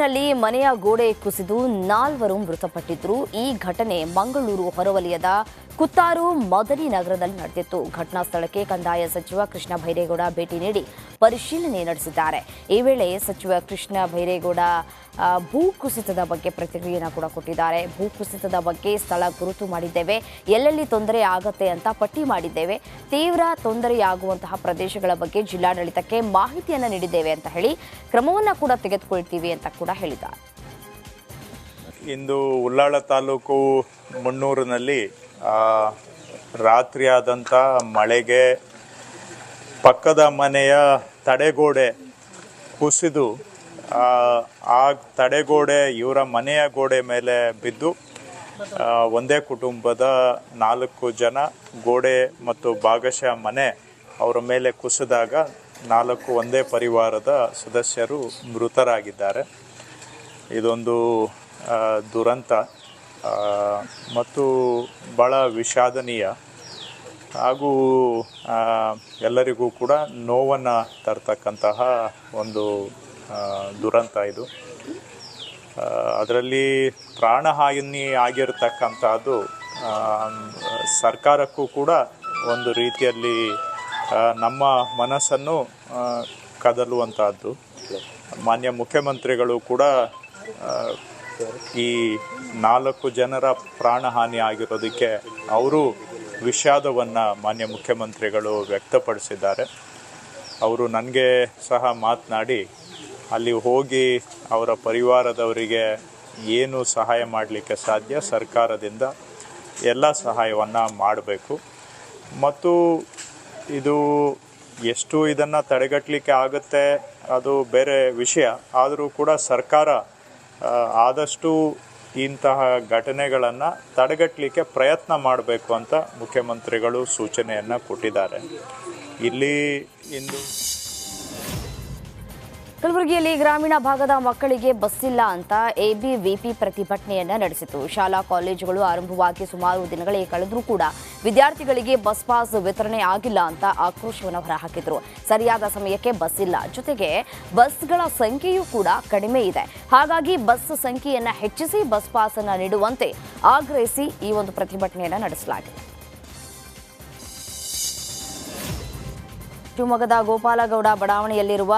ಬೆಂಗಳೂರಿನಲ್ಲಿ ಮನೆಯ ಗೋಡೆ ಕುಸಿದು 4 ಮೃತಪಟ್ಟಿದ್ರು. ಈ ಘಟನೆ ಮಂಗಳೂರು ಹೊರವಲಯದ ಕುತ್ತಾರು ಮದನಿ ನಗರದಲ್ಲಿ ನಡೆದಿತ್ತು. ಘಟನಾ ಸ್ಥಳಕ್ಕೆ ಕಂದಾಯ ಸಚಿವ ಕೃಷ್ಣ ಬೈರೇಗೌಡ ಭೇಟಿ ನೀಡಿ ಪರಿಶೀಲನೆ ನಡೆಸಿದ್ದಾರೆ. ಈ ವೇಳೆ ಸಚಿವ ಕೃಷ್ಣ ಬೈರೇಗೌಡ ಭೂಕುಸಿತದ ಬಗ್ಗೆ ಪ್ರತಿಕ್ರಿಯೆಯನ್ನು ಕೂಡ ಕೊಟ್ಟಿದ್ದಾರೆ. ಭೂಕುಸಿತದ ಬಗ್ಗೆ ಸ್ಥಳ ಗುರುತು ಮಾಡಿದ್ದೇವೆ, ಎಲ್ಲೆಲ್ಲಿ ತೊಂದರೆ ಆಗತ್ತೆ ಅಂತ ಪಟ್ಟಿ ಮಾಡಿದ್ದೇವೆ, ತೀವ್ರ ತೊಂದರೆಯಾಗುವಂತಹ ಪ್ರದೇಶಗಳ ಬಗ್ಗೆ ಜಿಲ್ಲಾಡಳಿತಕ್ಕೆ ಮಾಹಿತಿಯನ್ನು ನೀಡಿದ್ದೇವೆ ಅಂತ ಹೇಳಿ ಕ್ರಮವನ್ನು ಕೂಡ ತೆಗೆದುಕೊಳ್ತೀವಿ ಅಂತ ಕೂಡ ಹೇಳಿದ್ದಾರೆ. ಇಂದು ಉಳ್ಳಾಳ ತಾಲೂಕು ಮುನ್ನೂರಿನಲ್ಲಿ ರಾತ್ರಿಯಾದಂಥ ಮಳೆಗೆ ಪಕ್ಕದ ಮನೆಯ ತಡೆಗೋಡೆ ಕುಸಿದು ಆ ತಡೆಗೋಡೆ ಇವರ ಮನೆಯ ಗೋಡೆ ಮೇಲೆ ಬಿದ್ದು ಒಂದೇ ಕುಟುಂಬದ 4 ಜನ ಗೋಡೆ ಮತ್ತು ಭಾಗಶಃ ಮನೆ ಅವರ ಮೇಲೆ ಕುಸಿದಾಗ 4 ಒಂದೇ ಪರಿವಾರದ ಸದಸ್ಯರು ಮೃತರಾಗಿದ್ದಾರೆ. ಇದೊಂದು ದುರಂತ ಮತ್ತು ಭಾಳ ವಿಷಾದನೀಯ ಹಾಗೂ ಎಲ್ಲರಿಗೂ ಕೂಡ ನೋವನ್ನು ತರ್ತಕ್ಕಂತಹ ಒಂದು ದುರಂತ ಇದು. ಅದರಲ್ಲಿ ಪ್ರಾಣಹಾನಿ ಆಗಿರತಕ್ಕಂಥದ್ದು ಸರ್ಕಾರಕ್ಕೂ ಕೂಡ ಒಂದು ರೀತಿಯಲ್ಲಿ ನಮ್ಮ ಮನಸ್ಸನ್ನು ಕದಲುವಂತಹದ್ದು. ಮಾನ್ಯ ಮುಖ್ಯಮಂತ್ರಿಗಳು ಕೂಡ ಈ 4 ಜನರ ಪ್ರಾಣಹಾನಿ ಆಗಿರೋದಕ್ಕೆ ಅವರು ವಿಷಾದವನ್ನು ಮಾನ್ಯ ಮುಖ್ಯಮಂತ್ರಿಗಳು ವ್ಯಕ್ತಪಡಿಸಿದ್ದಾರೆ. ಅವರು ನನಗೆ ಸಹ ಮಾತನಾಡಿ ಅಲ್ಲಿ ಹೋಗಿ ಅವರ ಪರಿವಾರದವರಿಗೆ ಏನು ಸಹಾಯ ಮಾಡಲಿಕ್ಕೆ ಸಾಧ್ಯ ಸರ್ಕಾರದಿಂದ ಎಲ್ಲ ಸಹಾಯವನ್ನು ಮಾಡಬೇಕು ಮತ್ತು ಇದು ಎಷ್ಟು ಇದನ್ನು ತಡೆಗಟ್ಟಲಿಕ್ಕೆ ಆಗುತ್ತೆ ಅದು ಬೇರೆ ವಿಷಯ. ಆದರೂ ಕೂಡ ಸರ್ಕಾರ ಆದಷ್ಟು ಇಂತಹ ಘಟನೆಗಳನ್ನು ತಡೆಗಟ್ಟಲಿಕ್ಕೆ ಪ್ರಯತ್ನ ಮಾಡಬೇಕು ಅಂತ ಮುಖ್ಯಮಂತ್ರಿಗಳು ಸೂಚನೆಯನ್ನು ಕೊಟ್ಟಿದ್ದಾರೆ. ಇಲ್ಲಿ ಇಂದು ಕಲಬುರಗಿಯಲ್ಲಿ ಗ್ರಾಮೀಣ ಭಾಗದ ಮಕ್ಕಳಿಗೆ ಬಸ್ ಇಲ್ಲ ಅಂತ ಎಬಿವಿಪಿ ಪ್ರತಿಭಟನೆಯನ್ನ ನಡೆಸಿತು. ಶಾಲಾ ಕಾಲೇಜುಗಳು ಆರಂಭವಾಗಿ ಸುಮಾರು ದಿನಗಳೇ ಕಳೆದರೂ ಕೂಡ ವಿದ್ಯಾರ್ಥಿಗಳಿಗೆ ಬಸ್ ಪಾಸ್ ವಿತರಣೆ ಆಗಿಲ್ಲ ಅಂತ ಆಕ್ರೋಶವನ್ನು ಹೊರಹಾಕಿದ್ರು. ಸರಿಯಾದ ಸಮಯಕ್ಕೆ ಬಸ್ ಇಲ್ಲ, ಜೊತೆಗೆ ಬಸ್ಗಳ ಸಂಖ್ಯೆಯೂ ಕೂಡ ಕಡಿಮೆ ಇದೆ. ಹಾಗಾಗಿ ಬಸ್ ಸಂಖ್ಯೆಯನ್ನ ಹೆಚ್ಚಿಸಿ ಬಸ್ ಪಾಸ್ ಅನ್ನು ನೀಡುವಂತೆ ಆಗ್ರಹಿಸಿ ಈ ಒಂದು ಪ್ರತಿಭಟನೆಯನ್ನ ನಡೆಸಲಾಗಿದೆ. ಶಿವಮೊಗ್ಗದ ಗೋಪಾಲಗೌಡ ಬಡಾವಣೆಯಲ್ಲಿರುವ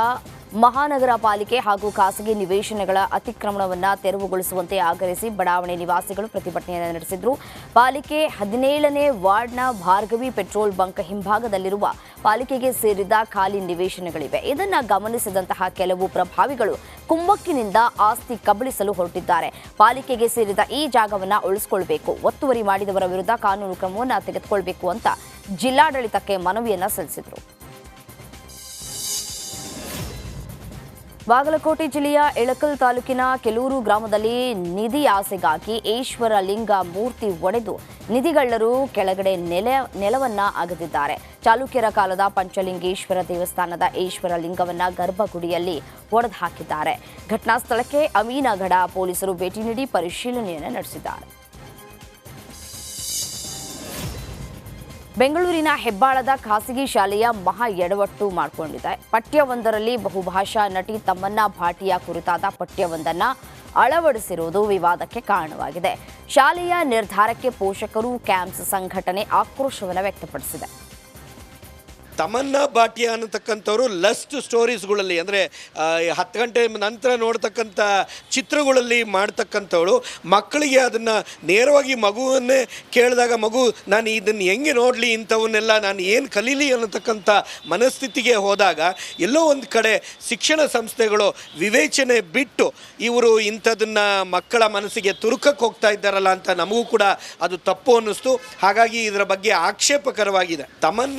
ಮಹಾನಗರ ಪಾಲಿಕೆ ಹಾಗೂ ಖಾಸಗಿ ನಿವೇಶನಗಳ ಅತಿಕ್ರಮಣವನ್ನು ತೆರವುಗೊಳಿಸುವಂತೆ ಆಗ್ರಹಿಸಿ ಬಡಾವಣೆ ನಿವಾಸಿಗಳು ಪ್ರತಿಭಟನೆಯನ್ನು ನಡೆಸಿದ್ರು. ಪಾಲಿಕೆ 17ನೇ ವಾರ್ಡ್ನ ಭಾರ್ಗವಿ ಪೆಟ್ರೋಲ್ ಬಂಕ್ ಹಿಂಭಾಗದಲ್ಲಿರುವ ಪಾಲಿಕೆಗೆ ಸೇರಿದ ಖಾಲಿ ನಿವೇಶನಗಳಿವೆ. ಇದನ್ನು ಗಮನಿಸಿದಂತಹ ಕೆಲವು ಪ್ರಭಾವಿಗಳು ಕುಮ್ಮಕ್ಕಿನಿಂದ ಆಸ್ತಿ ಕಬಳಿಸಲು ಹೊರಟಿದ್ದಾರೆ. ಪಾಲಿಕೆಗೆ ಸೇರಿದ ಈ ಜಾಗವನ್ನು ಉಳಿಸಿಕೊಳ್ಳಬೇಕು, ಒತ್ತುವರಿ ಮಾಡಿದವರ ವಿರುದ್ಧ ಕಾನೂನು ಕ್ರಮವನ್ನು ತೆಗೆದುಕೊಳ್ಳಬೇಕು ಅಂತ ಜಿಲ್ಲಾಡಳಿತಕ್ಕೆ ಮನವಿಯನ್ನು ಸಲ್ಲಿಸಿದರು. ಬಾಗಲಕೋಟೆ ಜಿಲ್ಲೆಯ ಇಳಕಲ್ ತಾಲೂಕಿನ ಕೆಲೂರು ಗ್ರಾಮದಲ್ಲಿ ನಿಧಿ ಆಸೆಗಾಗಿ ಈಶ್ವರಲಿಂಗ ಮೂರ್ತಿ ಒಡೆದು ನಿಧಿಗಳ್ಳರು ಕೆಳಗಡೆ ನೆಲವನ್ನ ಅಗೆದಿದ್ದಾರೆ. ಚಾಲುಕ್ಯರ ಕಾಲದ ಪಂಚಲಿಂಗೇಶ್ವರ ದೇವಸ್ಥಾನದ ಈಶ್ವರಲಿಂಗವನ್ನ ಗರ್ಭಗುಡಿಯಲ್ಲಿ ಒಡೆದು ಹಾಕಿದ್ದಾರೆ. ಘಟನಾ ಸ್ಥಳಕ್ಕೆ ಅಮೀನಗಡ ಪೊಲೀಸರು ಭೇಟಿ ನೀಡಿ ಪರಿಶೀಲನೆಯನ್ನು ನಡೆಸಿದ್ದಾರೆ. ಬೆಂಗಳೂರಿನ ಹೆಬ್ಬಾಳದ ಖಾಸಗಿ ಶಾಲೆಯ ಮಹಾ ಎಡವಟ್ಟು ಮಾಡಿಕೊಂಡಿದೆ. ಪಠ್ಯವೊಂದರಲ್ಲಿ ಬಹುಭಾಷಾ ನಟಿ ತಮ್ಮನ್ನ ಭಾಟಿಯಾ ಕುರಿತಾದ ಪಠ್ಯವೊಂದನ್ನು ಅಳವಡಿಸಿರುವುದು ವಿವಾದಕ್ಕೆ ಕಾರಣವಾಗಿದೆ. ಶಾಲೆಯ ನಿರ್ಧಾರಕ್ಕೆ ಪೋಷಕರು ಕ್ಯಾಂಪ್ಸ್ ಸಂಘಟನೆ ಆಕ್ರೋಶವನ್ನು ವ್ಯಕ್ತಪಡಿಸಿದೆ. ತಮನ್ನಾ ಭಾಟಿಯಾ ಅನ್ನತಕ್ಕಂಥವ್ರು ಲಸ್ಟ್ ಸ್ಟೋರೀಸ್ಗಳಲ್ಲಿ ಅಂದರೆ 10 ಗಂಟೆ ನಂತರ ನೋಡ್ತಕ್ಕಂಥ ಚಿತ್ರಗಳಲ್ಲಿ ಮಾಡ್ತಕ್ಕಂಥವಳು ಮಕ್ಕಳಿಗೆ ಅದನ್ನು ನೇರವಾಗಿ ಮಗುವನ್ನೇ ಕೇಳಿದಾಗ ಮಗು ನಾನು ಇದನ್ನು ಹೆಂಗೆ ನೋಡಲಿ, ಇಂಥವನ್ನೆಲ್ಲ ನಾನು ಏನು ಕಲೀಲಿ ಅನ್ನತಕ್ಕಂಥ ಮನಸ್ಥಿತಿಗೆ ಹೋದಾಗ ಎಲ್ಲೋ ಒಂದು ಕಡೆ ಶಿಕ್ಷಣ ಸಂಸ್ಥೆಗಳು ವಿವೇಚನೆ ಬಿಟ್ಟು ಇವರು ಇಂಥದನ್ನು ಮಕ್ಕಳ ಮನಸ್ಸಿಗೆ ತುರುಕಕ್ಕೆ ಹೋಗ್ತಾ ಇದ್ದಾರಲ್ಲ ಅಂತ ನಮಗೂ ಕೂಡ ಅದು ತಪ್ಪು ಅನ್ನಿಸ್ತು. ಹಾಗಾಗಿ ಇದರ ಬಗ್ಗೆ ಆಕ್ಷೇಪಕರವಾಗಿದೆ. ತಮನ್ನಾ